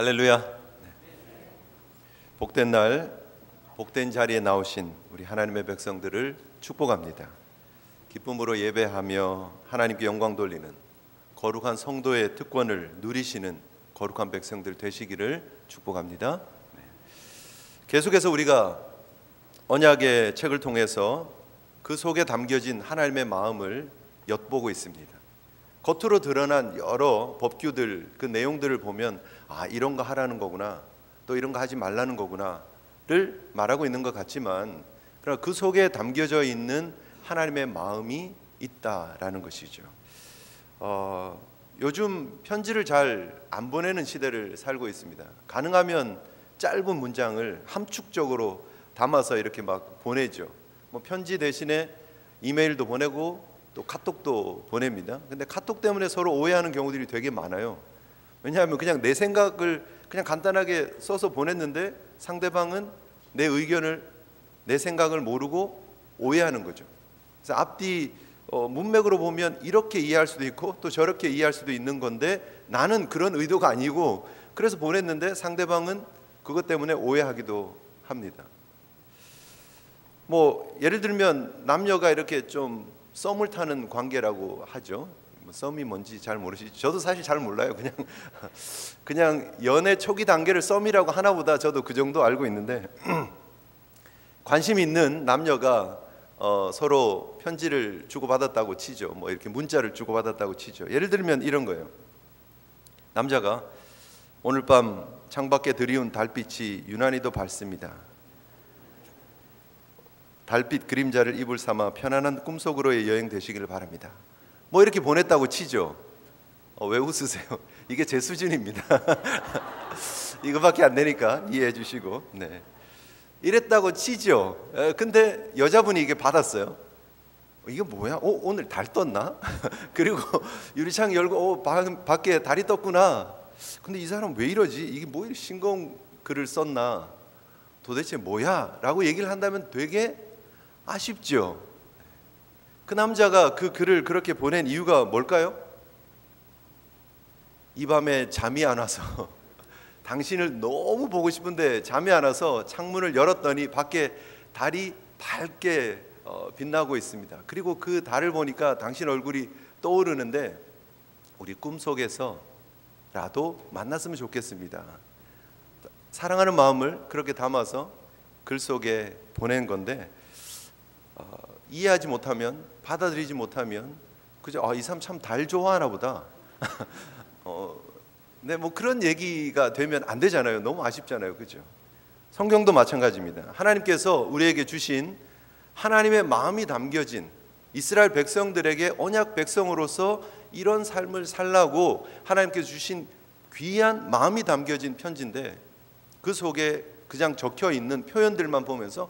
할렐루야. 복된 날, 복된 자리에 나오신 우리 하나님의 백성들을 축복합니다. 기쁨으로 예배하며 하나님께 영광 돌리는 거룩한 성도의 특권을 누리시는 거룩한 백성들 되시기를 축복합니다. 계속해서 우리가 언약의 책을 통해서 그 속에 담겨진 하나님의 마음을 엿보고 있습니다. 겉으로 드러난 여러 법규들, 그 내용들을 보면 이런 거 하라는 거구나, 또 이런 거 하지 말라는 거구나를 말하고 있는 것 같지만, 그러나 그 속에 담겨져 있는 하나님의 마음이 있다라는 것이죠. 요즘 편지를 잘 안 보내는 시대를 살고 있습니다. 가능하면 짧은 문장을 함축적으로 담아서 이렇게 막 보내죠. 편지 대신에 이메일도 보내고 또 카톡도 보냅니다. 근데 카톡 때문에 서로 오해하는 경우들이 되게 많아요. 왜냐하면 그냥 내 생각을 그냥 간단하게 써서 보냈는데 상대방은 내 의견을, 내 생각을 모르고 오해하는 거죠. 그래서 앞뒤 문맥으로 보면 이렇게 이해할 수도 있고 또 저렇게 이해할 수도 있는 건데 나는 그런 의도가 아니고 그래서 보냈는데 상대방은 그것 때문에 오해하기도 합니다. 예를 들면 남녀가 이렇게 좀 썸을 타는 관계라고 하죠. 썸이 뭔지 잘 모르시죠? 저도 사실 잘 몰라요. 그냥 연애 초기 단계를 썸이라고 하나보다 저도 그 정도 알고 있는데 관심 있는 남녀가 서로 편지를 주고받았다고 치죠. 이렇게 문자를 주고받았다고 치죠. 예를 들면 이런 거예요. 남자가 오늘 밤 창밖에 드리운 달빛이 유난히도 밝습니다. 달빛 그림자를 이불 삼아 편안한 꿈속으로의 여행 되시기를 바랍니다. 이렇게 보냈다고 치죠. 왜 웃으세요? 이게 제 수준입니다. 이거밖에 안 되니까 이해해 주시고. 네. 이랬다고 치죠. 근데 여자분이 이게 받았어요. 이게 뭐야? 오늘 달 떴나? 그리고 유리창 열고 밖에 달이 떴구나. 근데 이 사람 왜 이러지? 이게 이렇게 싱거운 글을 썼나? 도대체 뭐야? 라고 얘기를 한다면 되게 아쉽죠. 그 남자가 그 글을 그렇게 보낸 이유가 뭘까요? 이 밤에 잠이 안 와서 당신을 너무 보고 싶은데 잠이 안 와서 창문을 열었더니 밖에 달이 밝게 빛나고 있습니다. 그리고 그 달을 보니까 당신 얼굴이 떠오르는데 우리 꿈속에서라도 만났으면 좋겠습니다. 사랑하는 마음을 그렇게 담아서 글 속에 보낸 건데 이해하지 못하면, 받아들이지 못하면 그저 이 사람 참 달 좋아하나 보다. 네, 그런 얘기가 되면 안 되잖아요. 너무 아쉽잖아요. 그죠? 성경도 마찬가지입니다. 하나님께서 우리에게 주신 하나님의 마음이 담겨진 이스라엘 백성들에게 언약 백성으로서 이런 삶을 살라고 하나님께서 주신 귀한 마음이 담겨진 편지인데 그 속에 그냥 적혀 있는 표현들만 보면서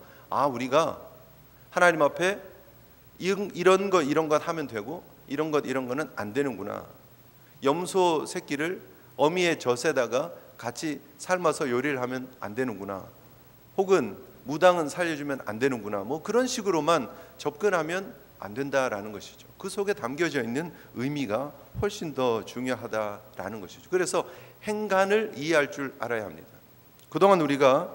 우리가 하나님 앞에 이런 것 하면 되고 이런 거는 안 되는구나. 염소 새끼를 어미의 젖에다가 같이 삶아서 요리를 하면 안 되는구나. 혹은 무당은 살려주면 안 되는구나. 그런 식으로만 접근하면 안 된다라는 것이죠. 그 속에 담겨져 있는 의미가 훨씬 더 중요하다라는 것이죠. 그래서 행간을 이해할 줄 알아야 합니다. 그동안 우리가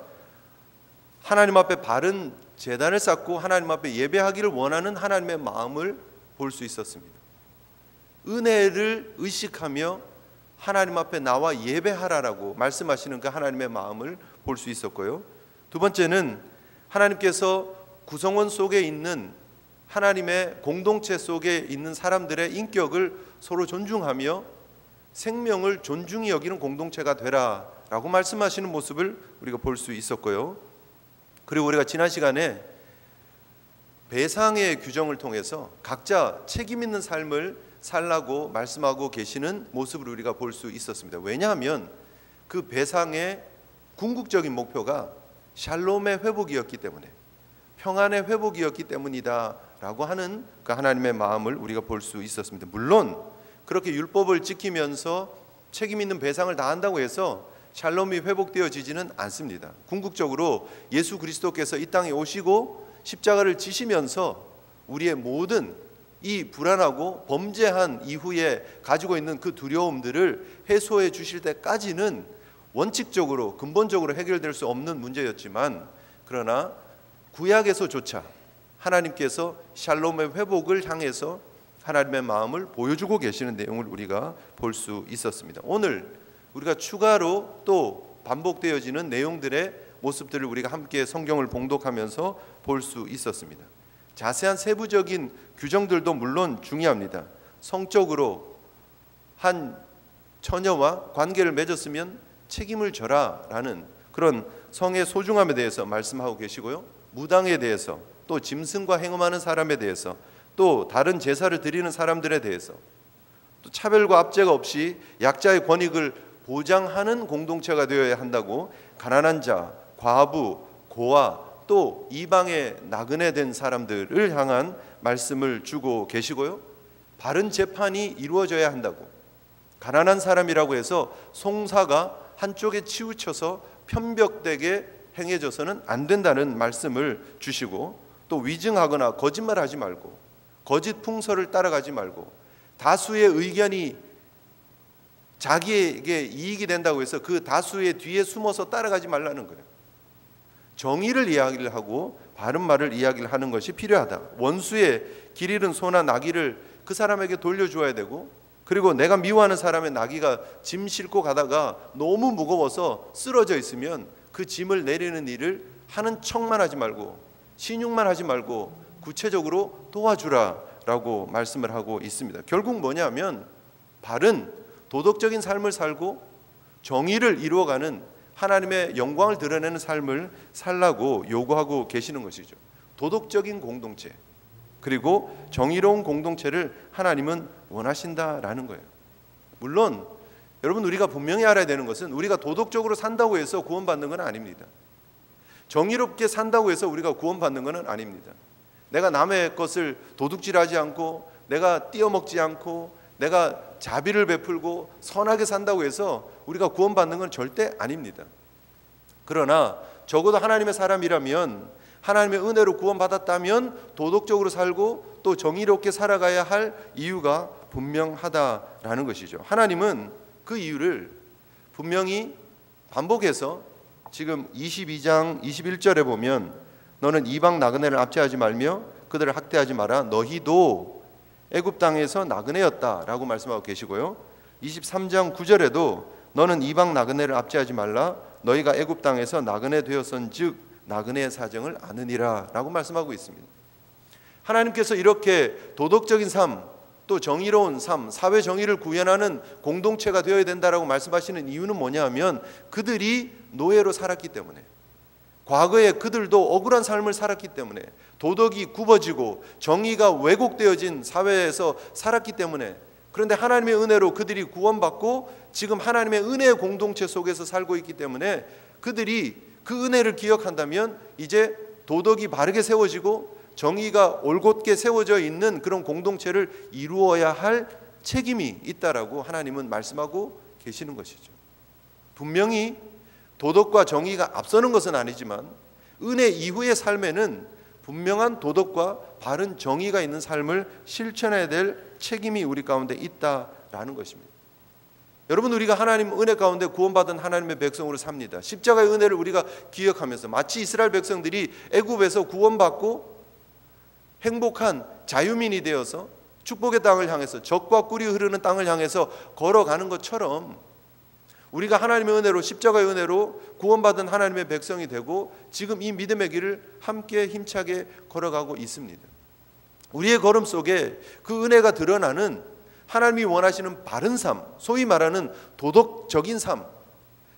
하나님 앞에 바른 제단을 쌓고 하나님 앞에 예배하기를 원하는 하나님의 마음을 볼 수 있었습니다. 은혜를 의식하며 하나님 앞에 나와 예배하라라고 말씀하시는 그 하나님의 마음을 볼 수 있었고요. 두 번째는 하나님께서 구성원 속에 있는 하나님의 공동체 속에 있는 사람들의 인격을 서로 존중하며 생명을 존중히 여기는 공동체가 되라라고 말씀하시는 모습을 우리가 볼 수 있었고요. 그리고 우리가 지난 시간에 배상의 규정을 통해서 각자 책임 있는 삶을 살라고 말씀하고 계시는 모습을 우리가 볼 수 있었습니다. 왜냐하면 그 배상의 궁극적인 목표가 샬롬의 회복이었기 때문에, 평안의 회복이었기 때문이다라고 하는 그 하나님의 마음을 우리가 볼 수 있었습니다. 물론 그렇게 율법을 지키면서 책임 있는 배상을 다 한다고 해서 샬롬이 회복되어지지는 않습니다. 궁극적으로 예수 그리스도께서 이 땅에 오시고 십자가를 지시면서 우리의 모든 이 불안하고 범죄한 이후에 가지고 있는 그 두려움들을 해소해 주실 때까지는 원칙적으로 근본적으로 해결될 수 없는 문제였지만, 그러나 구약에서조차 하나님께서 샬롬의 회복을 향해서 하나님의 마음을 보여주고 계시는 내용을 우리가 볼 수 있었습니다. 오늘 우리가 추가로 또 반복되어지는 내용들의 모습들을 우리가 함께 성경을 봉독하면서 볼 수 있었습니다. 자세한 세부적인 규정들도 물론 중요합니다. 성적으로 한 처녀와 관계를 맺었으면 책임을 져라라는 그런 성의 소중함에 대해서 말씀하고 계시고요. 무당에 대해서, 또 짐승과 행음하는 사람에 대해서, 또 다른 제사를 드리는 사람들에 대해서, 또 차별과 압제가 없이 약자의 권익을 보장하는 공동체가 되어야 한다고 가난한 자, 과부, 고아, 또 이방의 나그네 된 사람들을 향한 말씀을 주고 계시고요. 바른 재판이 이루어져야 한다고, 가난한 사람이라고 해서 송사가 한쪽에 치우쳐서 편벽되게 행해져서는 안 된다는 말씀을 주시고, 또 위증하거나 거짓말하지 말고, 거짓 풍설을 따라가지 말고, 다수의 의견이 자기에게 이익이 된다고 해서 그 다수의 뒤에 숨어서 따라가지 말라는 거예요. 정의를 이야기를 하고 바른 말을 이야기를 하는 것이 필요하다. 원수의 길 잃은 소나 나귀를 그 사람에게 돌려주어야 되고, 그리고 내가 미워하는 사람의 나귀가 짐 싣고 가다가 너무 무거워서 쓰러져 있으면 그 짐을 내리는 일을 하는 척만 하지 말고, 신용만 하지 말고 구체적으로 도와주라라고 말씀을 하고 있습니다. 결국 뭐냐면 바른 도덕적인 삶을 살고 정의를 이루어가는, 하나님의 영광을 드러내는 삶을 살라고 요구하고 계시는 것이죠. 도덕적인 공동체, 그리고 정의로운 공동체를 하나님은 원하신다라는 거예요. 물론 여러분, 우리가 분명히 알아야 되는 것은 우리가 도덕적으로 산다고 해서 구원받는 건 아닙니다. 정의롭게 산다고 해서 우리가 구원받는 건 아닙니다. 내가 남의 것을 도둑질하지 않고, 내가 띄어먹지 않고, 내가 자비를 베풀고 선하게 산다고 해서 우리가 구원받는 건 절대 아닙니다. 그러나 적어도 하나님의 사람이라면, 하나님의 은혜로 구원받았다면 도덕적으로 살고 또 정의롭게 살아가야 할 이유가 분명하다라는 것이죠. 하나님은 그 이유를 분명히 반복해서 지금 22장 21절에 보면, 너는 이방 나그네를 압제하지 말며 그들을 학대하지 마라. 너희도 애굽 땅에서 나그네였다라고 말씀하고 계시고요. 23장 9절에도 너는 이방 나그네를 압제하지 말라. 너희가 애굽 땅에서 나그네 되었은즉 나그네의 사정을 아느니라라고 말씀하고 있습니다. 하나님께서 이렇게 도덕적인 삶, 또 정의로운 삶, 사회 정의를 구현하는 공동체가 되어야 된다라고 말씀하시는 이유는 뭐냐 하면, 그들이 노예로 살았기 때문에, 과거에 그들도 억울한 삶을 살았기 때문에, 도덕이 굽어지고 정의가 왜곡되어진 사회에서 살았기 때문에, 그런데 하나님의 은혜로 그들이 구원받고 지금 하나님의 은혜의 공동체 속에서 살고 있기 때문에, 그들이 그 은혜를 기억한다면 이제 도덕이 바르게 세워지고 정의가 올곧게 세워져 있는 그런 공동체를 이루어야 할 책임이 있다라고 하나님은 말씀하고 계시는 것이죠. 분명히 도덕과 정의가 앞서는 것은 아니지만 은혜 이후의 삶에는 분명한 도덕과 바른 정의가 있는 삶을 실천해야 될 책임이 우리 가운데 있다라는 것입니다. 여러분, 우리가 하나님 은혜 가운데 구원받은 하나님의 백성으로 삽니다. 십자가의 은혜를 우리가 기억하면서 마치 이스라엘 백성들이 애굽에서 구원받고 행복한 자유민이 되어서 축복의 땅을 향해서, 젖과 꿀이 흐르는 땅을 향해서 걸어가는 것처럼, 우리가 하나님의 은혜로, 십자가의 은혜로 구원받은 하나님의 백성이 되고 지금 이 믿음의 길을 함께 힘차게 걸어가고 있습니다. 우리의 걸음 속에 그 은혜가 드러나는 하나님이 원하시는 바른 삶, 소위 말하는 도덕적인 삶,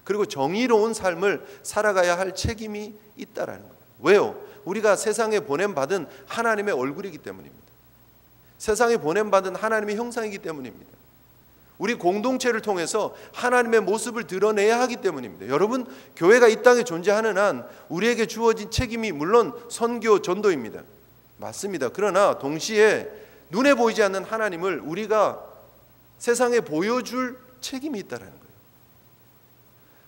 그리고 정의로운 삶을 살아가야 할 책임이 있다라는 거예요. 왜요? 우리가 세상에 보냄받은 하나님의 얼굴이기 때문입니다. 세상에 보냄받은 하나님의 형상이기 때문입니다. 우리 공동체를 통해서 하나님의 모습을 드러내야 하기 때문입니다. 여러분, 교회가 이 땅에 존재하는 한 우리에게 주어진 책임이 물론 선교, 전도입니다. 맞습니다. 그러나 동시에 눈에 보이지 않는 하나님을 우리가 세상에 보여줄 책임이 있다는 거예요.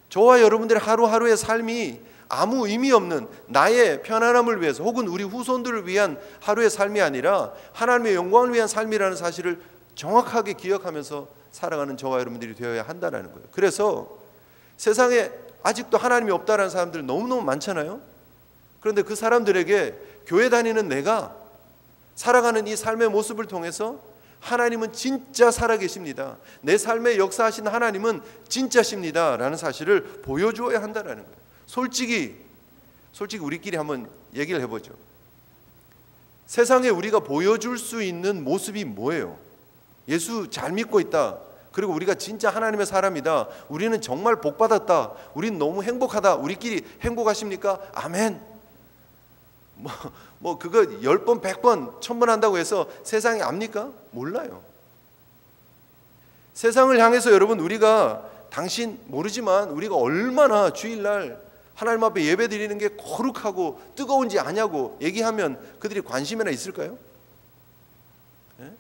저와 여러분들의 하루하루의 삶이 아무 의미 없는 나의 편안함을 위해서 혹은 우리 후손들을 위한 하루의 삶이 아니라 하나님의 영광을 위한 삶이라는 사실을 정확하게 기억하면서 살아가는 저와 여러분들이 되어야 한다는 거예요. 그래서 세상에 아직도 하나님이 없다라는 사람들 너무너무 많잖아요. 그런데 그 사람들에게 교회 다니는 내가 살아가는 이 삶의 모습을 통해서 하나님은 진짜 살아계십니다, 내 삶에 역사하신 하나님은 진짜십니다 라는 사실을 보여주어야 한다는 거예요. 솔직히 우리끼리 한번 얘기를 해보죠. 세상에 우리가 보여줄 수 있는 모습이 뭐예요? 예수 잘 믿고 있다, 그리고 우리가 진짜 하나님의 사람이다, 우리는 정말 복받았다, 우린 너무 행복하다, 우리끼리 행복하십니까? 아멘. 그거 10번 100번 1000번 한다고 해서 세상이 압니까? 몰라요. 세상을 향해서 여러분, 우리가 당신 모르지만 우리가 얼마나 주일날 하나님 앞에 예배 드리는 게 거룩하고 뜨거운지 아냐고 얘기하면 그들이 관심이나 있을까요? 예?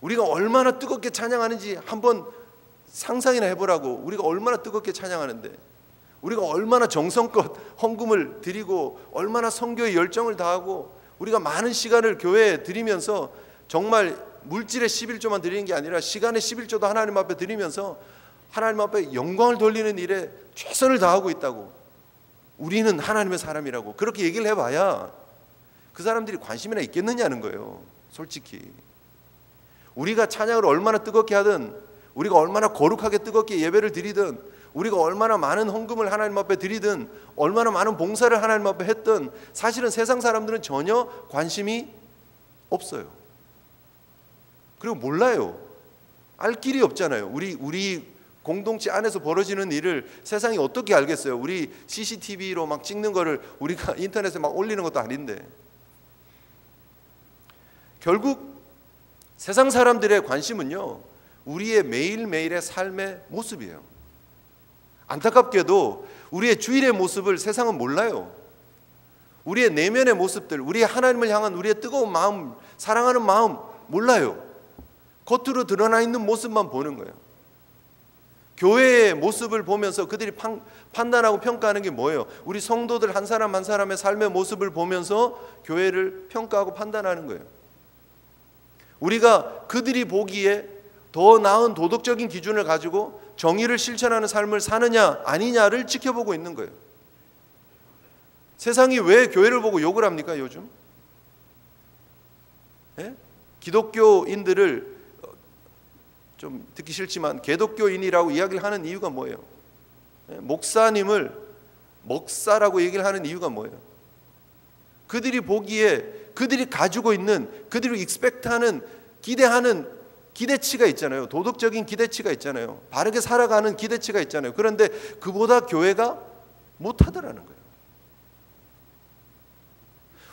우리가 얼마나 뜨겁게 찬양하는지 한번 상상이나 해보라고. 우리가 얼마나 뜨겁게 찬양하는데, 우리가 얼마나 정성껏 헌금을 드리고 얼마나 선교에 열정을 다하고 우리가 많은 시간을 교회에 드리면서 정말 물질의 11조만 드리는 게 아니라 시간의 11조도 하나님 앞에 드리면서 하나님 앞에 영광을 돌리는 일에 최선을 다하고 있다고, 우리는 하나님의 사람이라고 그렇게 얘기를 해봐야 그 사람들이 관심이나 있겠느냐는 거예요. 솔직히 우리가 찬양을 얼마나 뜨겁게 하든, 우리가 얼마나 거룩하게 뜨겁게 예배를 드리든, 우리가 얼마나 많은 헌금을 하나님 앞에 드리든, 얼마나 많은 봉사를 하나님 앞에 했든, 사실은 세상 사람들은 전혀 관심이 없어요. 그리고 몰라요. 알 길이 없잖아요. 우리 공동체 안에서 벌어지는 일을 세상이 어떻게 알겠어요? 우리 CCTV로 막 찍는 거를 우리가 인터넷에 막 올리는 것도 아닌데. 결국 세상 사람들의 관심은요, 우리의 매일매일의 삶의 모습이에요. 안타깝게도 우리의 주일의 모습을 세상은 몰라요. 우리의 내면의 모습들, 우리의 하나님을 향한 우리의 뜨거운 마음, 사랑하는 마음 몰라요. 겉으로 드러나 있는 모습만 보는 거예요. 교회의 모습을 보면서 그들이 판단하고 평가하는 게 뭐예요? 우리 성도들 한 사람 한 사람의 삶의 모습을 보면서 교회를 평가하고 판단하는 거예요. 우리가 그들이 보기에 더 나은 도덕적인 기준을 가지고 정의를 실천하는 삶을 사느냐 아니냐를 지켜보고 있는 거예요. 세상이 왜 교회를 보고 욕을 합니까 요즘? 예? 기독교인들을 좀 듣기 싫지만 개독교인이라고 이야기를 하는 이유가 뭐예요? 예? 목사님을 먹사라고 얘기를 하는 이유가 뭐예요? 그들이 보기에 그들이 가지고 있는, 그들이 익스펙트하는, 기대하는 기대치가 있잖아요. 도덕적인 기대치가 있잖아요. 바르게 살아가는 기대치가 있잖아요. 그런데 그보다 교회가 못하더라는 거예요.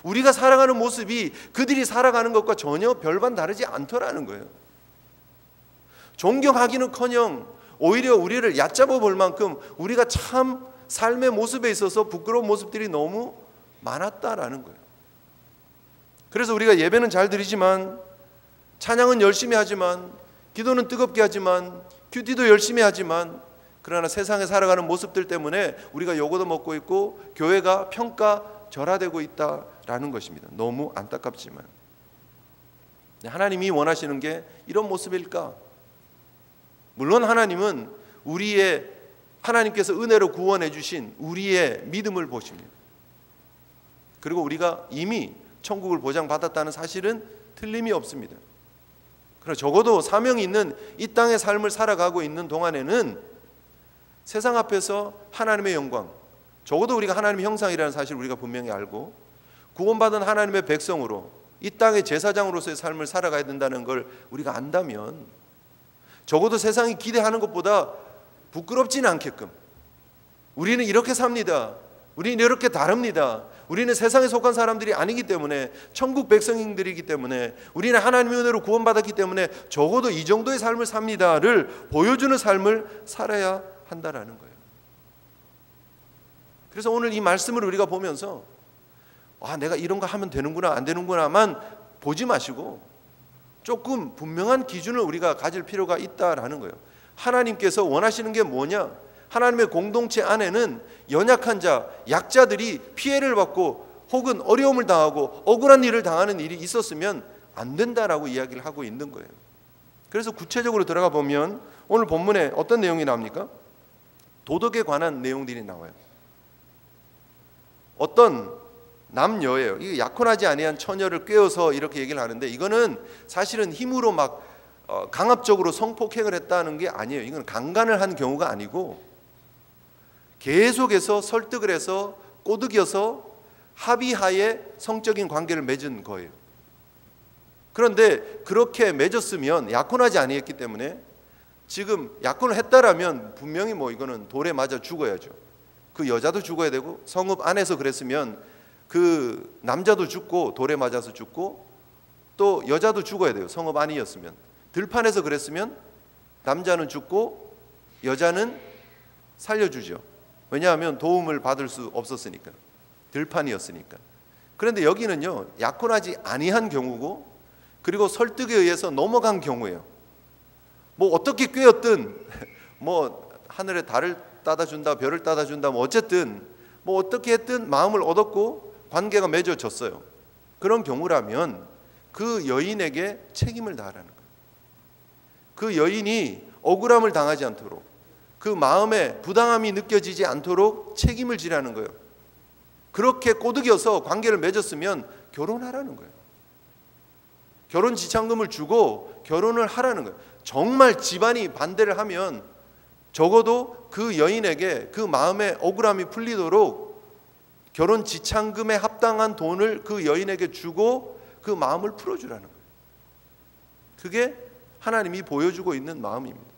우리가 살아가는 모습이 그들이 살아가는 것과 전혀 별반 다르지 않더라는 거예요. 존경하기는커녕 오히려 우리를 얕잡아 볼 만큼 우리가 참 삶의 모습에 있어서 부끄러운 모습들이 너무 많았다라는 거예요. 그래서 우리가 예배는 잘 드리지만, 찬양은 열심히 하지만, 기도는 뜨겁게 하지만, 큐티도 열심히 하지만, 그러나 세상에 살아가는 모습들 때문에 우리가 욕도 먹고 있고 교회가 평가절하되고 있다라는 것입니다. 너무 안타깝지만 하나님이 원하시는 게 이런 모습일까? 물론 하나님은 하나님께서 은혜로 구원해 주신 우리의 믿음을 보십니다. 그리고 우리가 이미 천국을 보장받았다는 사실은 틀림이 없습니다. 그러나 적어도 사명이 있는 이 땅의 삶을 살아가고 있는 동안에는 세상 앞에서 하나님의 영광, 적어도 우리가 하나님의 형상이라는 사실을 우리가 분명히 알고 구원받은 하나님의 백성으로 이 땅의 제사장으로서의 삶을 살아가야 된다는 걸 우리가 안다면, 적어도 세상이 기대하는 것보다 부끄럽지는 않게끔, 우리는 이렇게 삽니다, 우리는 이렇게 다릅니다, 우리는 세상에 속한 사람들이 아니기 때문에, 천국 백성들이기 때문에, 우리는 하나님의 은혜로 구원받았기 때문에 적어도 이 정도의 삶을 삽니다를 보여주는 삶을 살아야 한다라는 거예요. 그래서 오늘 이 말씀을 우리가 보면서 내가 이런 거 하면 되는구나 안 되는구나만 보지 마시고 조금 분명한 기준을 우리가 가질 필요가 있다라는 거예요. 하나님께서 원하시는 게 뭐냐? 하나님의 공동체 안에는 연약한 자, 약자들이 피해를 받고 혹은 어려움을 당하고 억울한 일을 당하는 일이 있었으면 안 된다라고 이야기를 하고 있는 거예요. 그래서 구체적으로 들어가 보면 오늘 본문에 어떤 내용이 나옵니까? 도덕에 관한 내용들이 나와요. 어떤 남녀예요. 이게 약혼하지 아니한 처녀를 꿰어서 이렇게 얘기를 하는데, 이거는 사실은 힘으로 막 강압적으로 성폭행을 했다는 게 아니에요. 이건 강간을 한 경우가 아니고 계속해서 설득을 해서 꼬드겨서 합의하에 성적인 관계를 맺은 거예요. 그런데 그렇게 맺었으면, 약혼하지 아니했기 때문에, 지금 약혼을 했다라면 분명히 이거는 돌에 맞아 죽어야죠. 그 여자도 죽어야 되고, 성읍 안에서 그랬으면 그 남자도 죽고 돌에 맞아서 죽고, 또 여자도 죽어야 돼요. 성읍 안이었으면. 들판에서 그랬으면 남자는 죽고 여자는 살려주죠. 왜냐하면 도움을 받을 수 없었으니까, 들판이었으니까. 그런데 여기는요, 약혼하지 아니한 경우고, 그리고 설득에 의해서 넘어간 경우예요. 어떻게 꿰었든, 하늘에 달을 따다 준다, 별을 따다 준다, 어쨌든 어떻게 했든 마음을 얻었고 관계가 맺어졌어요. 그런 경우라면 그 여인에게 책임을 다하라는 거예요. 그 여인이 억울함을 당하지 않도록, 그 마음에 부당함이 느껴지지 않도록 책임을 지라는 거예요. 그렇게 꼬드겨서 관계를 맺었으면 결혼하라는 거예요. 결혼 지참금을 주고 결혼을 하라는 거예요. 정말 집안이 반대를 하면 적어도 그 여인에게 그 마음의 억울함이 풀리도록 결혼 지참금에 합당한 돈을 그 여인에게 주고 그 마음을 풀어주라는 거예요. 그게 하나님이 보여주고 있는 마음입니다.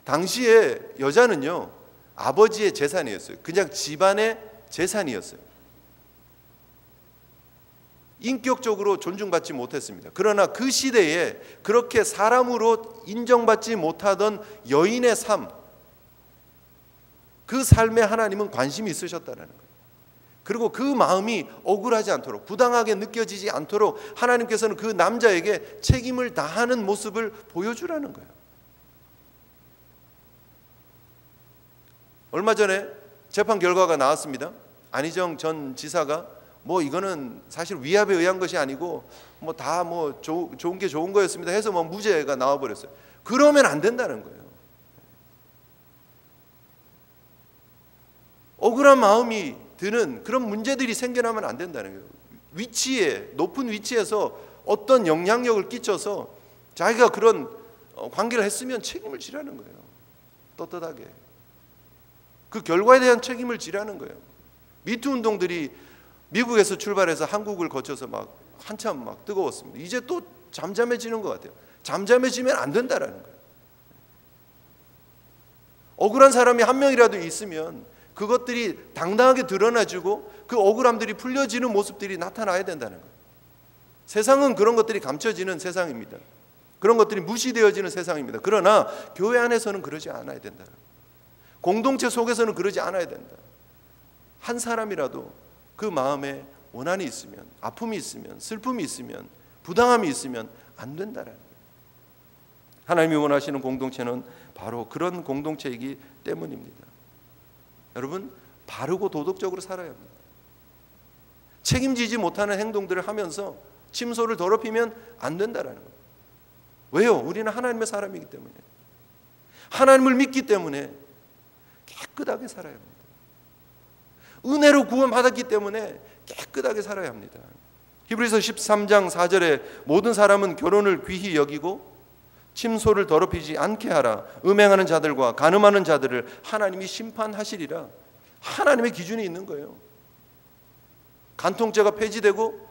당시에 여자는요, 아버지의 재산이었어요. 그냥 집안의 재산이었어요. 인격적으로 존중받지 못했습니다. 그러나 그 시대에 그렇게 사람으로 인정받지 못하던 여인의 삶, 그 삶에 하나님은 관심이 있으셨다는 거예요. 그리고 그 마음이 억울하지 않도록, 부당하게 느껴지지 않도록 하나님께서는 그 남자에게 책임을 다하는 모습을 보여주라는 거예요. 얼마 전에 재판 결과가 나왔습니다. 안희정 전 지사가 이거는 사실 위압에 의한 것이 아니고 다 좋은 게 좋은 거였습니다 해서 무죄가 나와버렸어요. 그러면 안 된다는 거예요. 억울한 마음이 드는 그런 문제들이 생겨나면 안 된다는 거예요. 위치에, 높은 위치에서 어떤 영향력을 끼쳐서 자기가 그런 관계를 했으면 책임을 지라는 거예요. 떳떳하게 그 결과에 대한 책임을 지라는 거예요. 미투 운동들이 미국에서 출발해서 한국을 거쳐서 한참 뜨거웠습니다. 이제 또 잠잠해지는 것 같아요. 잠잠해지면 안 된다라는 거예요. 억울한 사람이 한 명이라도 있으면 그것들이 당당하게 드러나지고 그 억울함들이 풀려지는 모습들이 나타나야 된다는 거예요. 세상은 그런 것들이 감춰지는 세상입니다. 그런 것들이 무시되어지는 세상입니다. 그러나 교회 안에서는 그러지 않아야 된다. 공동체 속에서는 그러지 않아야 된다. 한 사람이라도 그 마음에 원한이 있으면, 아픔이 있으면, 슬픔이 있으면, 부당함이 있으면 안 된다라는 거예요. 하나님이 원하시는 공동체는 바로 그런 공동체이기 때문입니다. 여러분, 바르고 도덕적으로 살아야 합니다. 책임지지 못하는 행동들을 하면서 침소를 더럽히면 안 된다라는 거예요. 왜요? 우리는 하나님의 사람이기 때문에, 하나님을 믿기 때문에 깨끗하게 살아야 합니다. 은혜로 구원받았기 때문에 깨끗하게 살아야 합니다. 히브리서 13장 4절에 모든 사람은 결혼을 귀히 여기고 침소를 더럽히지 않게 하라. 음행하는 자들과 간음하는 자들을 하나님이 심판하시리라. 하나님의 기준이 있는 거예요. 간통죄가 폐지되고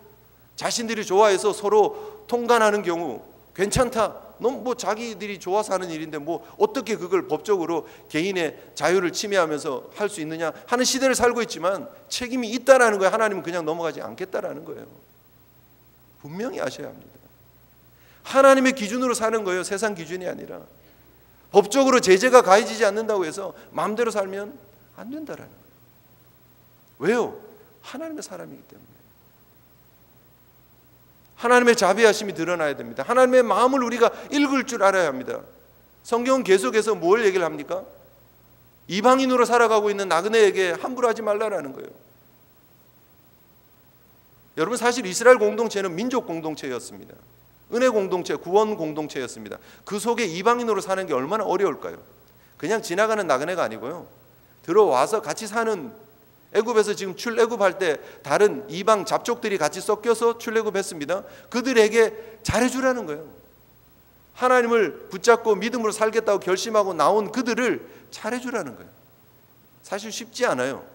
자신들이 좋아해서 서로 통간하는 경우 괜찮다. 너무 자기들이 좋아서 하는 일인데 어떻게 그걸 법적으로 개인의 자유를 침해하면서 할 수 있느냐 하는 시대를 살고 있지만 책임이 있다라는 거예요. 하나님은 그냥 넘어가지 않겠다라는 거예요. 분명히 아셔야 합니다. 하나님의 기준으로 사는 거예요. 세상 기준이 아니라. 법적으로 제재가 가해지지 않는다고 해서 마음대로 살면 안 된다라는 거예요. 왜요? 하나님의 사람이기 때문에. 하나님의 자비하심이 드러나야 됩니다. 하나님의 마음을 우리가 읽을 줄 알아야 합니다. 성경은 계속해서 뭘 얘기를 합니까? 이방인으로 살아가고 있는 나그네에게 함부로 하지 말라라는 거예요. 여러분, 사실 이스라엘 공동체는 민족 공동체였습니다. 은혜 공동체, 구원 공동체였습니다. 그 속에 이방인으로 사는 게 얼마나 어려울까요? 그냥 지나가는 나그네가 아니고요. 들어와서 같이 사는, 애굽에서 지금 출애굽할 때 다른 이방 잡족들이 같이 섞여서 출애굽했습니다. 그들에게 잘해주라는 거예요. 하나님을 붙잡고 믿음으로 살겠다고 결심하고 나온 그들을 잘해주라는 거예요. 사실 쉽지 않아요.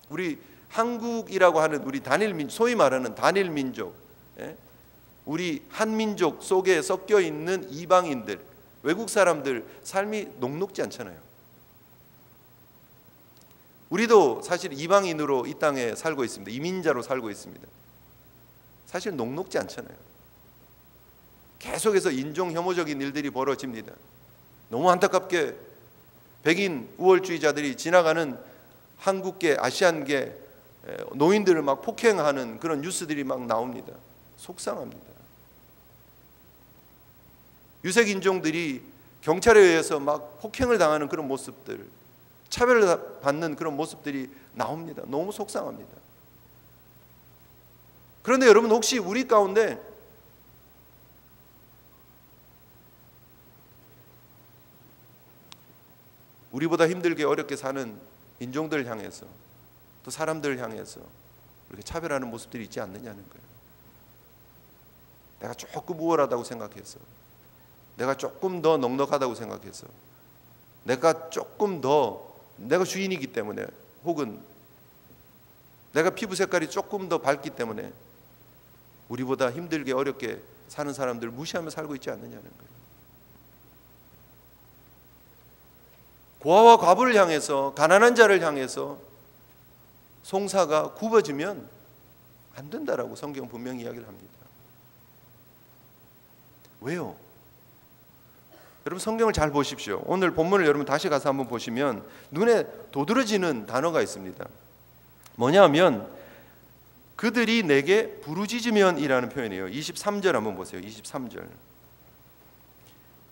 우리 한국이라고 하는 우리 단일민족, 소위 말하는 단일민족, 우리 한민족 속에 섞여 있는 이방인들, 외국 사람들 삶이 녹록지 않잖아요. 우리도 사실 이방인으로 이 땅에 살고 있습니다. 이민자로 살고 있습니다. 사실 녹록지 않잖아요. 계속해서 인종 혐오적인 일들이 벌어집니다. 너무 안타깝게 백인 우월주의자들이 지나가는 한국계, 아시안계 노인들을 막 폭행하는 그런 뉴스들이 막 나옵니다. 속상합니다. 유색 인종들이 경찰에 의해서 막 폭행을 당하는 그런 모습들, 차별을 받는 그런 모습들이 나옵니다. 너무 속상합니다. 그런데 여러분, 혹시 우리 가운데 우리보다 힘들게 어렵게 사는 인종들을 향해서, 또 사람들을 향해서 이렇게 차별하는 모습들이 있지 않느냐는 거예요. 내가 조금 우월하다고 생각해서, 내가 조금 더 넉넉하다고 생각해서, 내가 조금 더, 내가 주인이기 때문에, 혹은 내가 피부 색깔이 조금 더 밝기 때문에 우리보다 힘들게 어렵게 사는 사람들을 무시하며 살고 있지 않느냐는 거예요. 고아와 과부를 향해서, 가난한 자를 향해서 송사가 굽어지면 안 된다라고 성경 분명히 이야기를 합니다. 왜요? 여러분, 성경을 잘 보십시오. 오늘 본문을 여러분 다시 가서 한번 보시면 눈에 도드라지는 단어가 있습니다. 뭐냐면 그들이 내게 부르짖으면이라는 표현이에요. 23절 한번 보세요. 23절.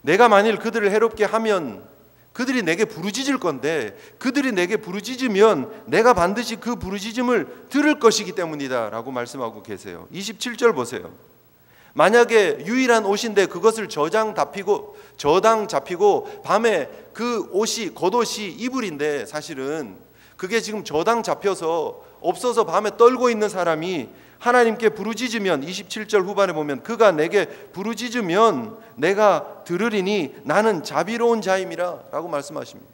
내가 만일 그들을 해롭게 하면 그들이 내게 부르짖을 건데, 그들이 내게 부르짖으면 내가 반드시 그 부르짖음을 들을 것이기 때문이다 라고 말씀하고 계세요. 27절 보세요. 만약에 유일한 옷인데 그것을 저당 잡히고 밤에 그 옷이, 겉옷이 이불인데, 사실은 그게 지금 저당 잡혀서 없어서 밤에 떨고 있는 사람이 하나님께 부르짖으면, 27절 후반에 보면 그가 내게 부르짖으면 내가 들으리니 나는 자비로운 자임이라 라고 말씀하십니다.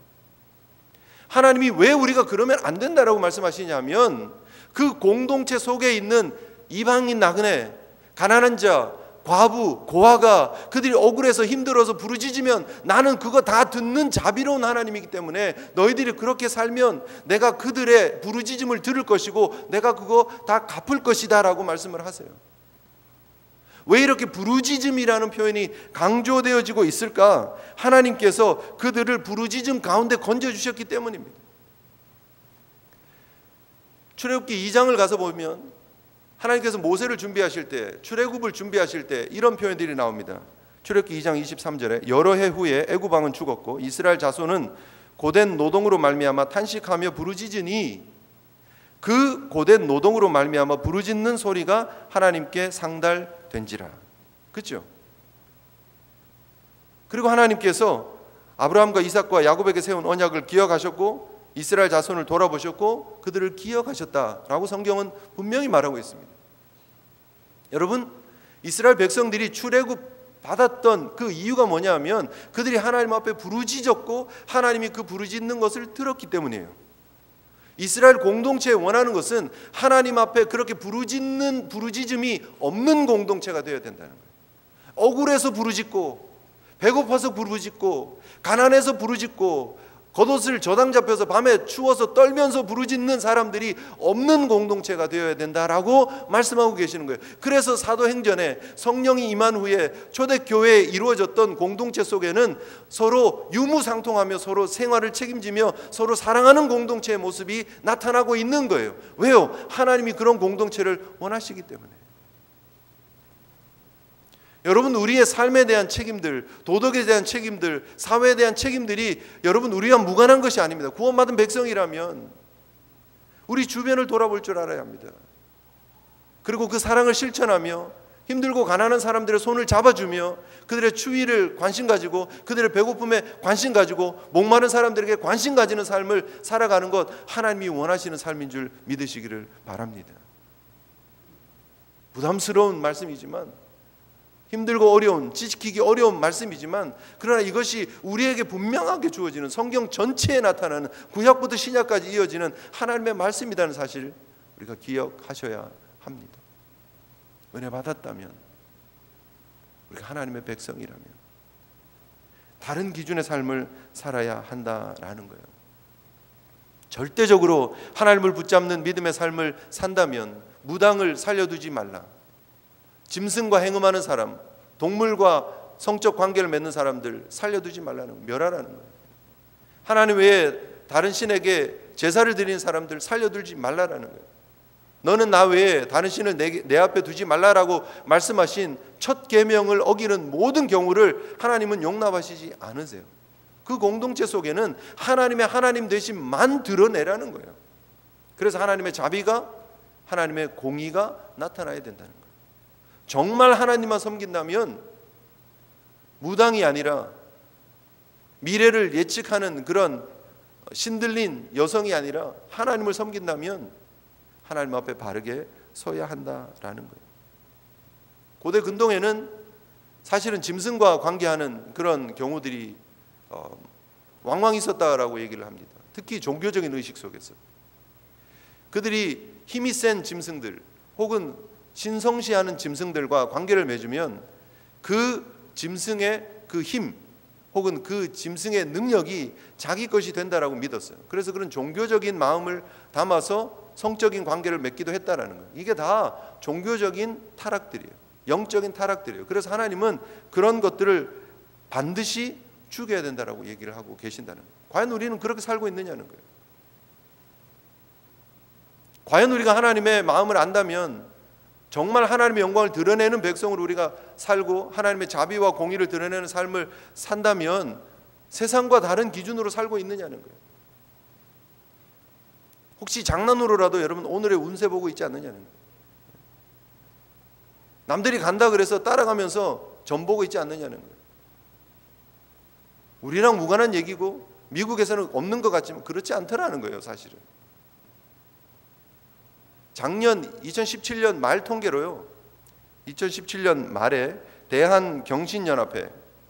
하나님이 왜 우리가 그러면 안 된다라고 말씀하시냐면, 그 공동체 속에 있는 이방인 나그네, 가난한 자, 과부, 고아가 그들이 억울해서 힘들어서 부르짖으면 나는 그거 다 듣는 자비로운 하나님이기 때문에 너희들이 그렇게 살면 내가 그들의 부르짖음을 들을 것이고 내가 그거 다 갚을 것이다 라고 말씀을 하세요. 왜 이렇게 부르짖음이라는 표현이 강조되어지고 있을까? 하나님께서 그들을 부르짖음 가운데 건져주셨기 때문입니다. 출애굽기 2장을 가서 보면 하나님께서 모세를 준비하실 때, 출애굽을 준비하실 때 이런 표현들이 나옵니다. 출애굽기 2장 23절에 여러 해 후에 애굽 왕은 죽었고 이스라엘 자손은 고된 노동으로 말미암아 탄식하며 부르짖으니 그 고된 노동으로 말미암아 부르짖는 소리가 하나님께 상달된지라. 그렇죠? 그리고 하나님께서 아브라함과 이삭과 야곱에게 세운 언약을 기억하셨고 이스라엘 자손을 돌아보셨고 그들을 기억하셨다라고 성경은 분명히 말하고 있습니다. 여러분, 이스라엘 백성들이 출애굽 받았던 그 이유가 뭐냐면 그들이 하나님 앞에 부르짖었고 하나님이 그 부르짖는 것을 들었기 때문이에요. 이스라엘 공동체에 원하는 것은 하나님 앞에 그렇게 부르짖는 부르짖음이 없는 공동체가 되어야 된다는 거예요. 억울해서 부르짖고, 배고파서 부르짖고, 가난해서 부르짖고, 겉옷을 저당 잡혀서 밤에 추워서 떨면서 부르짖는 사람들이 없는 공동체가 되어야 된다라고 말씀하고 계시는 거예요. 그래서 사도행전에 성령이 임한 후에 초대교회에 이루어졌던 공동체 속에는 서로 유무상통하며 서로 생활을 책임지며 서로 사랑하는 공동체의 모습이 나타나고 있는 거예요. 왜요? 하나님이 그런 공동체를 원하시기 때문에. 여러분, 우리의 삶에 대한 책임들, 도덕에 대한 책임들, 사회에 대한 책임들이 여러분 우리와 무관한 것이 아닙니다. 구원받은 백성이라면 우리 주변을 돌아볼 줄 알아야 합니다. 그리고 그 사랑을 실천하며 힘들고 가난한 사람들의 손을 잡아주며 그들의 추위를 관심 가지고 그들의 배고픔에 관심 가지고 목마른 사람들에게 관심 가지는 삶을 살아가는 것, 하나님이 원하시는 삶인 줄 믿으시기를 바랍니다. 부담스러운 말씀이지만, 힘들고 어려운, 지키기 어려운 말씀이지만, 그러나 이것이 우리에게 분명하게 주어지는, 성경 전체에 나타나는, 구약부터 신약까지 이어지는 하나님의 말씀이라는 사실을 우리가 기억하셔야 합니다. 은혜 받았다면, 우리가 하나님의 백성이라면 다른 기준의 삶을 살아야 한다라는 거예요. 절대적으로 하나님을 붙잡는 믿음의 삶을 산다면 무당을 살려두지 말라. 짐승과 행음하는 사람, 동물과 성적 관계를 맺는 사람들 살려두지 말라는, 멸하라는 거예요. 하나님 외에 다른 신에게 제사를 드리는 사람들 살려두지 말라라는 거예요. 너는 나 외에 다른 신을 내 앞에 두지 말라라고 말씀하신 첫 계명을 어기는 모든 경우를 하나님은 용납하시지 않으세요. 그 공동체 속에는 하나님의 하나님 되심만 드러내라는 거예요. 그래서 하나님의 자비가, 하나님의 공의가 나타나야 된다는 거예요. 정말 하나님만 섬긴다면 무당이 아니라 미래를 예측하는 그런 신들린 여성이 아니라 하나님을 섬긴다면 하나님 앞에 바르게 서야 한다라는 거예요. 고대 근동에는 사실은 짐승과 관계하는 그런 경우들이 왕왕 있었다라고 얘기를 합니다. 특히 종교적인 의식 속에서 그들이 힘이 센 짐승들 혹은 신성시하는 짐승들과 관계를 맺으면 그 짐승의 그 힘 혹은 그 짐승의 능력이 자기 것이 된다라고 믿었어요. 그래서 그런 종교적인 마음을 담아서 성적인 관계를 맺기도 했다라는 거예요. 이게 다 종교적인 타락들이에요. 영적인 타락들이에요. 그래서 하나님은 그런 것들을 반드시 죽여야 된다라고 얘기를 하고 계신다는 거예요. 과연 우리는 그렇게 살고 있느냐는 거예요. 과연 우리가 하나님의 마음을 안다면 정말 하나님의 영광을 드러내는 백성으로 우리가 살고 하나님의 자비와 공의를 드러내는 삶을 산다면 세상과 다른 기준으로 살고 있느냐는 거예요. 혹시 장난으로라도 여러분 오늘의 운세 보고 있지 않느냐는 거예요. 남들이 간다 그래서 따라가면서 점 보고 있지 않느냐는 거예요. 우리랑 무관한 얘기고 미국에서는 없는 것 같지만 그렇지 않더라는 거예요, 사실은. 작년 2017년 말 통계로요. 2017년 말에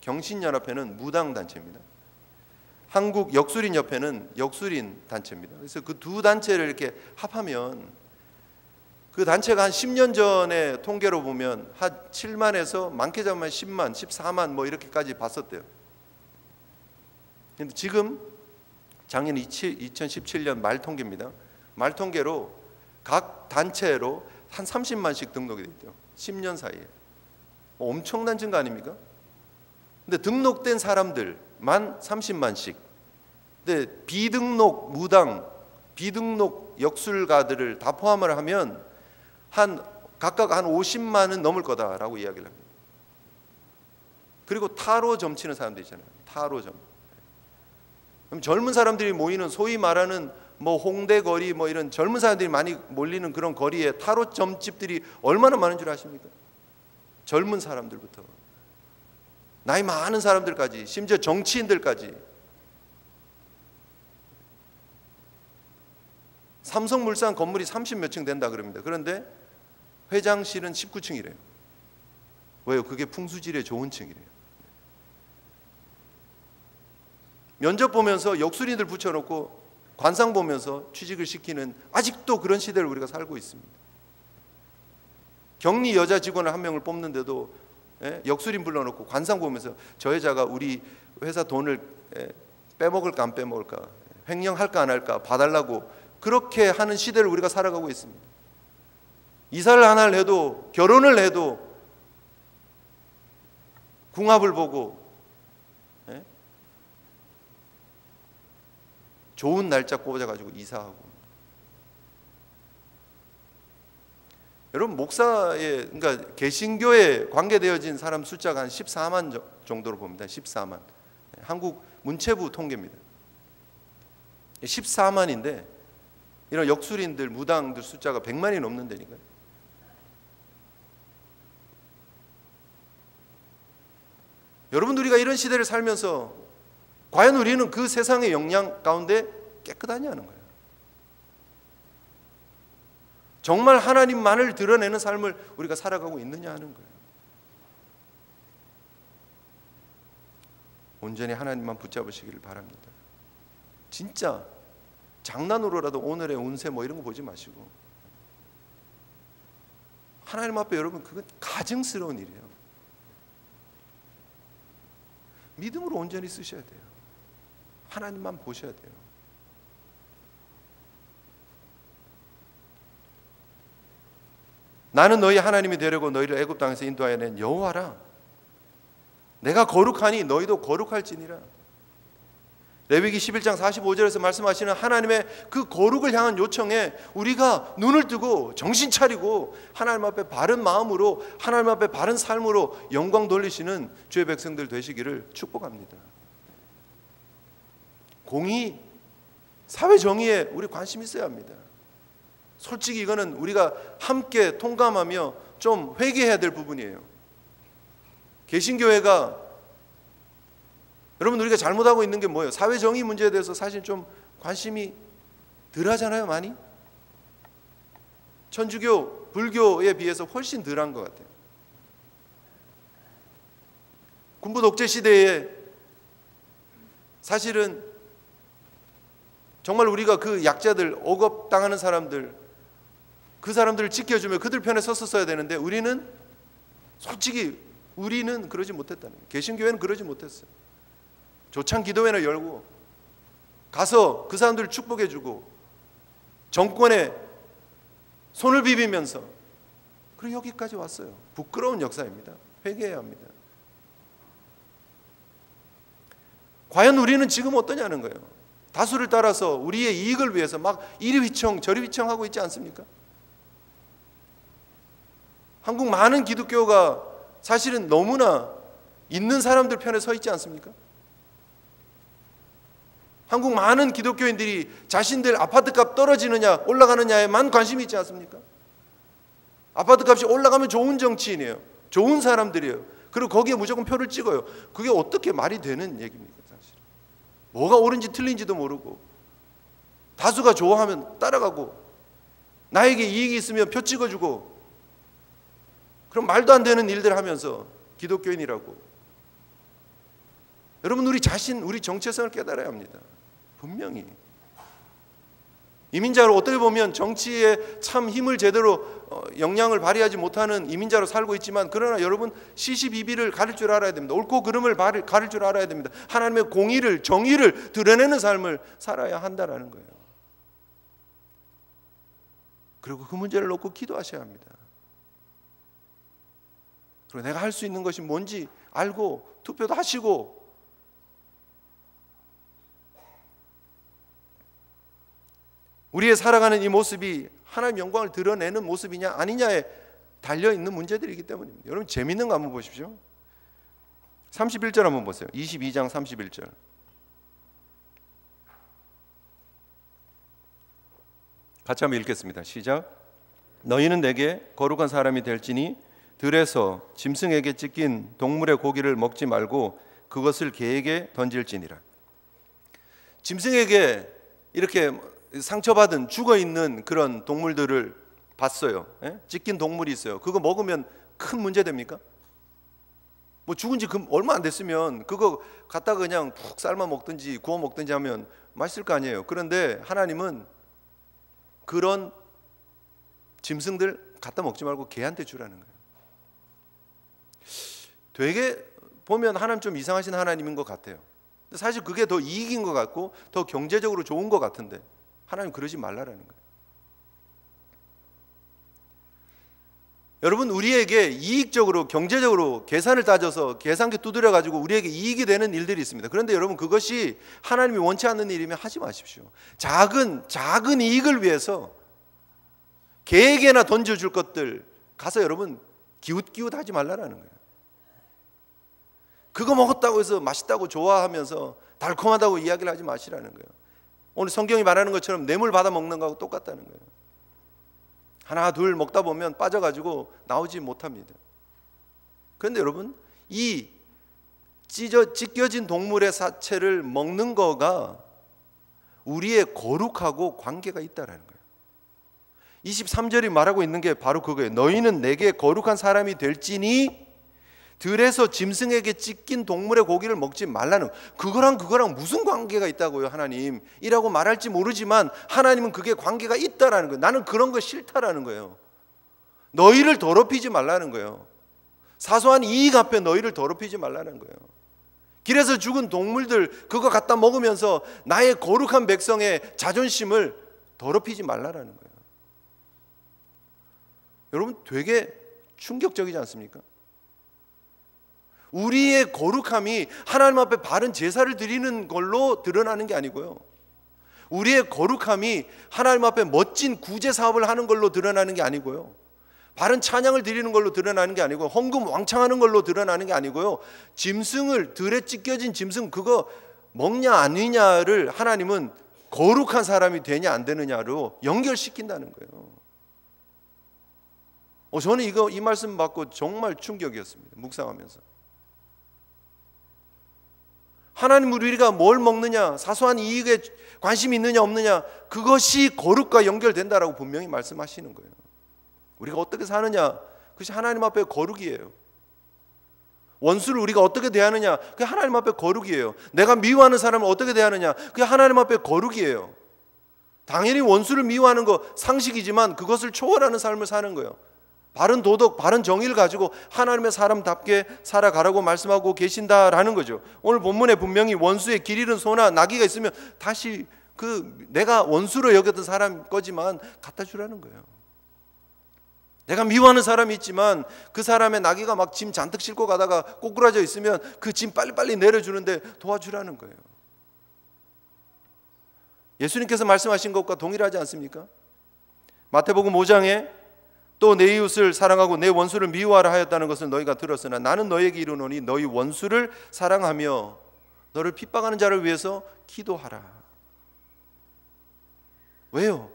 경신연합회는 무당 단체입니다. 한국 역술인협회는 역술인 단체입니다. 그래서 그 두 단체를 이렇게 합하면 그 단체가 한 10년 전에 통계로 보면 한 7만에서 많게 잡으면 10만, 14만 뭐 이렇게까지 봤었대요. 근데 지금 작년 2017년 말 통계입니다. 말 통계로 각 단체로 한 30만씩 등록이 돼 있대요. 10년 사이에. 엄청난 증가 아닙니까? 근데 등록된 사람들만 30만씩. 근데 비등록 무당, 비등록 역술가들을 다 포함을 하면 각각 한 50만은 넘을 거다라고 이야기를 합니다. 그리고 타로점 치는 사람들 있잖아요. 타로점. 그럼 젊은 사람들이 모이는 소위 말하는 뭐 홍대 거리 뭐 이런 젊은 사람들이 많이 몰리는 그런 거리에 타로점 집들이 얼마나 많은 줄 아십니까? 젊은 사람들부터 나이 많은 사람들까지 심지어 정치인들까지. 삼성물산 건물이 30몇 층 된다 그럽니다. 그런데 회장실은 19층이래요. 왜요? 그게 풍수질에 좋은 층이래요. 면접 보면서 역술인들 붙여놓고 관상 보면서 취직을 시키는 아직도 그런 시대를 우리가 살고 있습니다. 격리 여자 직원을 한 명을 뽑는데도 역술인 불러놓고 관상 보면서 저 여자가 우리 회사 돈을 빼먹을까 안 빼먹을까, 횡령할까 안 할까 봐달라고 그렇게 하는 시대를 우리가 살아가고 있습니다. 이사를 하나를 해도 결혼을 해도 궁합을 보고 좋은 날짜 꼽아가지고 이사하고. 여러분 목사의 그러니까 개신교에 관계되어진 사람 숫자가 한 14만 정도로 봅니다. 14만. 한국 문체부 통계입니다. 14만인데 이런 역술인들, 무당들 숫자가 100만이 넘는다니까요. 여러분, 우리가 이런 시대를 살면서 과연 우리는 그 세상의 영향 가운데 깨끗하냐 하는 거예요. 정말 하나님만을 드러내는 삶을 우리가 살아가고 있느냐 하는 거예요. 온전히 하나님만 붙잡으시기를 바랍니다. 진짜 장난으로라도 오늘의 운세 뭐 이런 거 보지 마시고, 하나님 앞에 여러분, 그건 가증스러운 일이에요. 믿음으로 온전히 쓰셔야 돼요. 하나님만 보셔야 돼요. 나는 너희 하나님이 되려고 너희를 애굽 땅에서 인도하여 낸 여호와라. 내가 거룩하니 너희도 거룩할지니라. 레위기 11장 45절에서 말씀하시는 하나님의 그 거룩을 향한 요청에 우리가 눈을 뜨고 정신 차리고 하나님 앞에 바른 마음으로, 하나님 앞에 바른 삶으로 영광 돌리시는 주의 백성들 되시기를 축복합니다. 공의, 사회 정의에 우리 관심 있어야 합니다. 솔직히 이거는 우리가 함께 통감하며 좀 회개해야 될 부분이에요. 개신교회가, 여러분, 우리가 잘못하고 있는 게 뭐예요? 사회 정의 문제에 대해서 사실 좀 관심이 덜 하잖아요, 많이. 천주교, 불교에 비해서 훨씬 덜한 것 같아요. 군부 독재 시대에 사실은 정말 우리가 그 약자들, 억압당하는 사람들, 그 사람들을 지켜주며 그들 편에 섰었어야 되는데 우리는 솔직히 우리는 그러지 못했다는 거예요. 개신교회는 그러지 못했어요. 조찬 기도회나 열고 가서 그 사람들을 축복해주고 정권에 손을 비비면서, 그리고 여기까지 왔어요. 부끄러운 역사입니다. 회개해야 합니다. 과연 우리는 지금 어떠냐는 거예요. 다수를 따라서 우리의 이익을 위해서 막 이리 휘청 저리 휘청하고 있지 않습니까? 한국 많은 기독교가 사실은 너무나 있는 사람들 편에 서 있지 않습니까? 한국 많은 기독교인들이 자신들 아파트값 떨어지느냐 올라가느냐에만 관심이 있지 않습니까? 아파트값이 올라가면 좋은 정치인이에요. 좋은 사람들이에요. 그리고 거기에 무조건 표를 찍어요. 그게 어떻게 말이 되는 얘기입니까? 사실 뭐가 옳은지 틀린지도 모르고 다수가 좋아하면 따라가고 나에게 이익이 있으면 표 찍어주고, 그럼 말도 안 되는 일들 하면서 기독교인이라고. 여러분, 우리 자신, 우리 정체성을 깨달아야 합니다. 분명히 이민자로 어떻게 보면 정치에 참 힘을 제대로 영향을 발휘하지 못하는 이민자로 살고 있지만, 그러나 여러분 시시비비를 가릴 줄 알아야 됩니다. 옳고 그름을 가릴 줄 알아야 됩니다. 하나님의 공의를, 정의를 드러내는 삶을 살아야 한다라는 거예요. 그리고 그 문제를 놓고 기도하셔야 합니다. 그리고 내가 할 수 있는 것이 뭔지 알고 투표도 하시고, 우리의 살아가는 이 모습이 하나님 영광을 드러내는 모습이냐 아니냐에 달려있는 문제들이기 때문입니다. 여러분, 재밌는 거 한번 보십시오. 31절 한번 보세요. 22장 31절. 같이 한번 읽겠습니다. 시작. 너희는 내게 거룩한 사람이 될지니 들에서 짐승에게 찢긴 동물의 고기를 먹지 말고 그것을 개에게 던질지니라. 짐승에게 이렇게 상처받은 죽어있는 그런 동물들을 봤어요. 찢긴 동물이 있어요. 그거 먹으면 큰 문제 됩니까? 뭐 죽은 지 얼마 안 됐으면 그거 갖다가 그냥 푹 삶아 먹든지 구워 먹든지 하면 맛있을 거 아니에요. 그런데 하나님은 그런 짐승들 갖다 먹지 말고 개한테 주라는 거예요. 되게 보면 하나님 좀 이상하신 하나님인 것 같아요. 사실 그게 더 이익인 것 같고 더 경제적으로 좋은 것 같은데 하나님 그러지 말라라는 거예요. 여러분, 우리에게 이익적으로 경제적으로 계산을 따져서 계산기 두드려 가지고 우리에게 이익이 되는 일들이 있습니다. 그런데 여러분, 그것이 하나님이 원치 않는 일이면 하지 마십시오. 작은 이익을 위해서 개에게나 던져줄 것들 가서 여러분 기웃기웃하지 말라라는 거예요. 그거 먹었다고 해서 맛있다고 좋아하면서 달콤하다고 이야기를 하지 마시라는 거예요. 오늘 성경이 말하는 것처럼 뇌물 받아 먹는 거하고 똑같다는 거예요. 하나 둘 먹다 보면 빠져가지고 나오지 못합니다. 그런데 여러분, 이 찢겨진 동물의 사체를 먹는 거가 우리의 거룩하고 관계가 있다라는 거예요. 23절이 말하고 있는 게 바로 그거예요. 너희는 내게 거룩한 사람이 될지니 들에서 짐승에게 찢긴 동물의 고기를 먹지 말라는, 그거랑 무슨 관계가 있다고요? 하나님 이라고 말할지 모르지만 하나님은 그게 관계가 있다라는 거예요. 나는 그런 거 싫다라는 거예요. 너희를 더럽히지 말라는 거예요. 사소한 이익 앞에 너희를 더럽히지 말라는 거예요. 길에서 죽은 동물들 그거 갖다 먹으면서 나의 거룩한 백성의 자존심을 더럽히지 말라는 거예요. 여러분, 되게 충격적이지 않습니까? 우리의 거룩함이 하나님 앞에 바른 제사를 드리는 걸로 드러나는 게 아니고요, 우리의 거룩함이 하나님 앞에 멋진 구제 사업을 하는 걸로 드러나는 게 아니고요, 바른 찬양을 드리는 걸로 드러나는 게 아니고, 헌금 왕창하는 걸로 드러나는 게 아니고요, 짐승을, 들에 찢겨진 짐승 그거 먹냐 아니냐를 하나님은 거룩한 사람이 되냐 안 되느냐로 연결시킨다는 거예요. 저는 이 말씀 받고 정말 충격이었습니다. 묵상하면서 하나님, 우리가 뭘 먹느냐, 사소한 이익에 관심이 있느냐 없느냐, 그것이 거룩과 연결된다라고 분명히 말씀하시는 거예요. 우리가 어떻게 사느냐, 그것이 하나님 앞에 거룩이에요. 원수를 우리가 어떻게 대하느냐, 그게 하나님 앞에 거룩이에요. 내가 미워하는 사람을 어떻게 대하느냐, 그게 하나님 앞에 거룩이에요. 당연히 원수를 미워하는 거 상식이지만 그것을 초월하는 삶을 사는 거예요. 바른 도덕, 바른 정의를 가지고 하나님의 사람답게 살아가라고 말씀하고 계신다라는 거죠. 오늘 본문에 분명히 원수의 길 잃은 소나 나귀가 있으면 다시 내가 원수로 여겼던 사람 거지만 갖다 주라는 거예요. 내가 미워하는 사람이 있지만 그 사람의 나귀가 막 짐 잔뜩 싣고 가다가 꼬꾸라져 있으면 그 짐 빨리빨리 내려주는데 도와주라는 거예요. 예수님께서 말씀하신 것과 동일하지 않습니까? 마태복음 5장에 또 내 이웃을 사랑하고 내 원수를 미워하라 하였다는 것을 너희가 들었으나 나는 너희에게 이르노니 너희 원수를 사랑하며 너를 핍박하는 자를 위해서 기도하라. 왜요?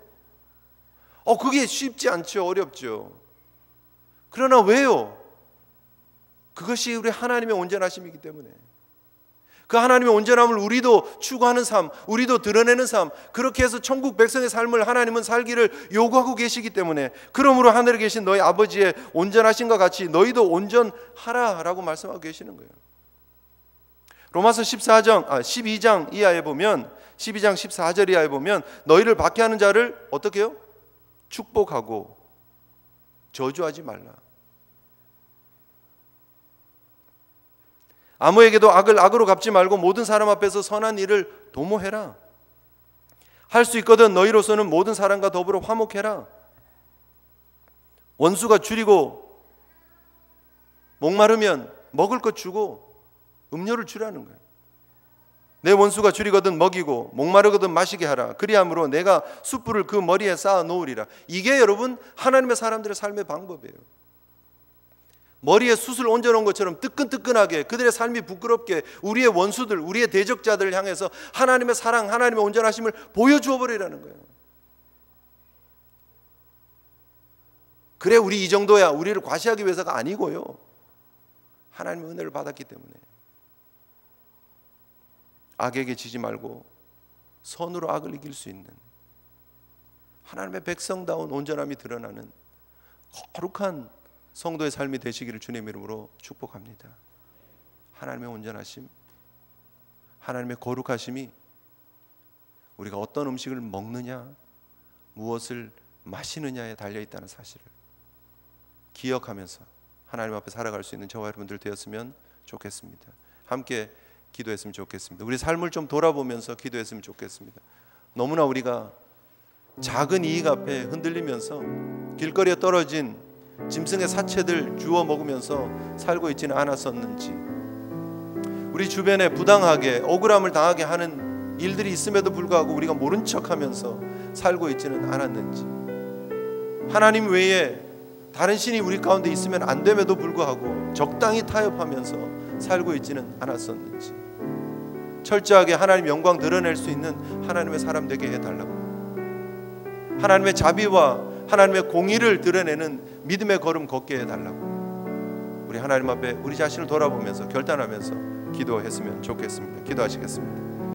그게 쉽지 않죠. 어렵죠. 그러나 왜요? 그것이 우리 하나님의 온전하심이기 때문에, 그 하나님의 온전함을 우리도 추구하는 삶, 우리도 드러내는 삶, 그렇게 해서 천국 백성의 삶을 하나님은 살기를 요구하고 계시기 때문에, 그러므로 하늘에 계신 너희 아버지의 온전하심과 같이 너희도 온전하라라고 말씀하고 계시는 거예요. 로마서 12장 이하에 보면, 12장 14절 이하에 보면 너희를 박해하는 자를 어떻게 해요? 축복하고 저주하지 말라. 아무에게도 악을 악으로 갚지 말고 모든 사람 앞에서 선한 일을 도모해라. 할 수 있거든 너희로서는 모든 사람과 더불어 화목해라. 원수가 줄이고 목마르면 먹을 것 주고 음료를 주라는 거예요. 내 원수가 줄이거든 먹이고 목마르거든 마시게 하라. 그리함으로 내가 숯불을 그 머리에 쌓아 놓으리라. 이게 여러분 하나님의 사람들의 삶의 방법이에요. 머리에 숯을 얹어놓은 것처럼 뜨끈뜨끈하게 그들의 삶이 부끄럽게 우리의 원수들, 우리의 대적자들을 향해서 하나님의 사랑, 하나님의 온전하심을 보여주어 버리라는 거예요. 그래 우리 이 정도야, 우리를 과시하기 위해서가 아니고요, 하나님의 은혜를 받았기 때문에 악에게 지지 말고 선으로 악을 이길 수 있는 하나님의 백성다운 온전함이 드러나는 거룩한 성도의 삶이 되시기를 주님의 이름으로 축복합니다. 하나님의 온전하심, 하나님의 거룩하심이 우리가 어떤 음식을 먹느냐, 무엇을 마시느냐에 달려있다는 사실을 기억하면서 하나님 앞에 살아갈 수 있는 저와 여러분들 되었으면 좋겠습니다. 함께 기도했으면 좋겠습니다. 우리 삶을 좀 돌아보면서 기도했으면 좋겠습니다. 너무나 우리가 작은 이익 앞에 흔들리면서 길거리에 떨어진 짐승의 사체들 주워 먹으면서 살고 있지는 않았었는지, 우리 주변에 부당하게 억울함을 당하게 하는 일들이 있음에도 불구하고 우리가 모른 척하면서 살고 있지는 않았는지, 하나님 외에 다른 신이 우리 가운데 있으면 안 됨에도 불구하고 적당히 타협하면서 살고 있지는 않았었는지, 철저하게 하나님 영광 드러낼 수 있는 하나님의 사람 되게 해달라고, 하나님의 자비와 하나님의 공의를 드러내는 믿음의 걸음 걷게 해달라고, 우리 하나님 앞에 우리 자신을 돌아보면서 결단하면서 기도했으면 좋겠습니다. 기도하시겠습니다.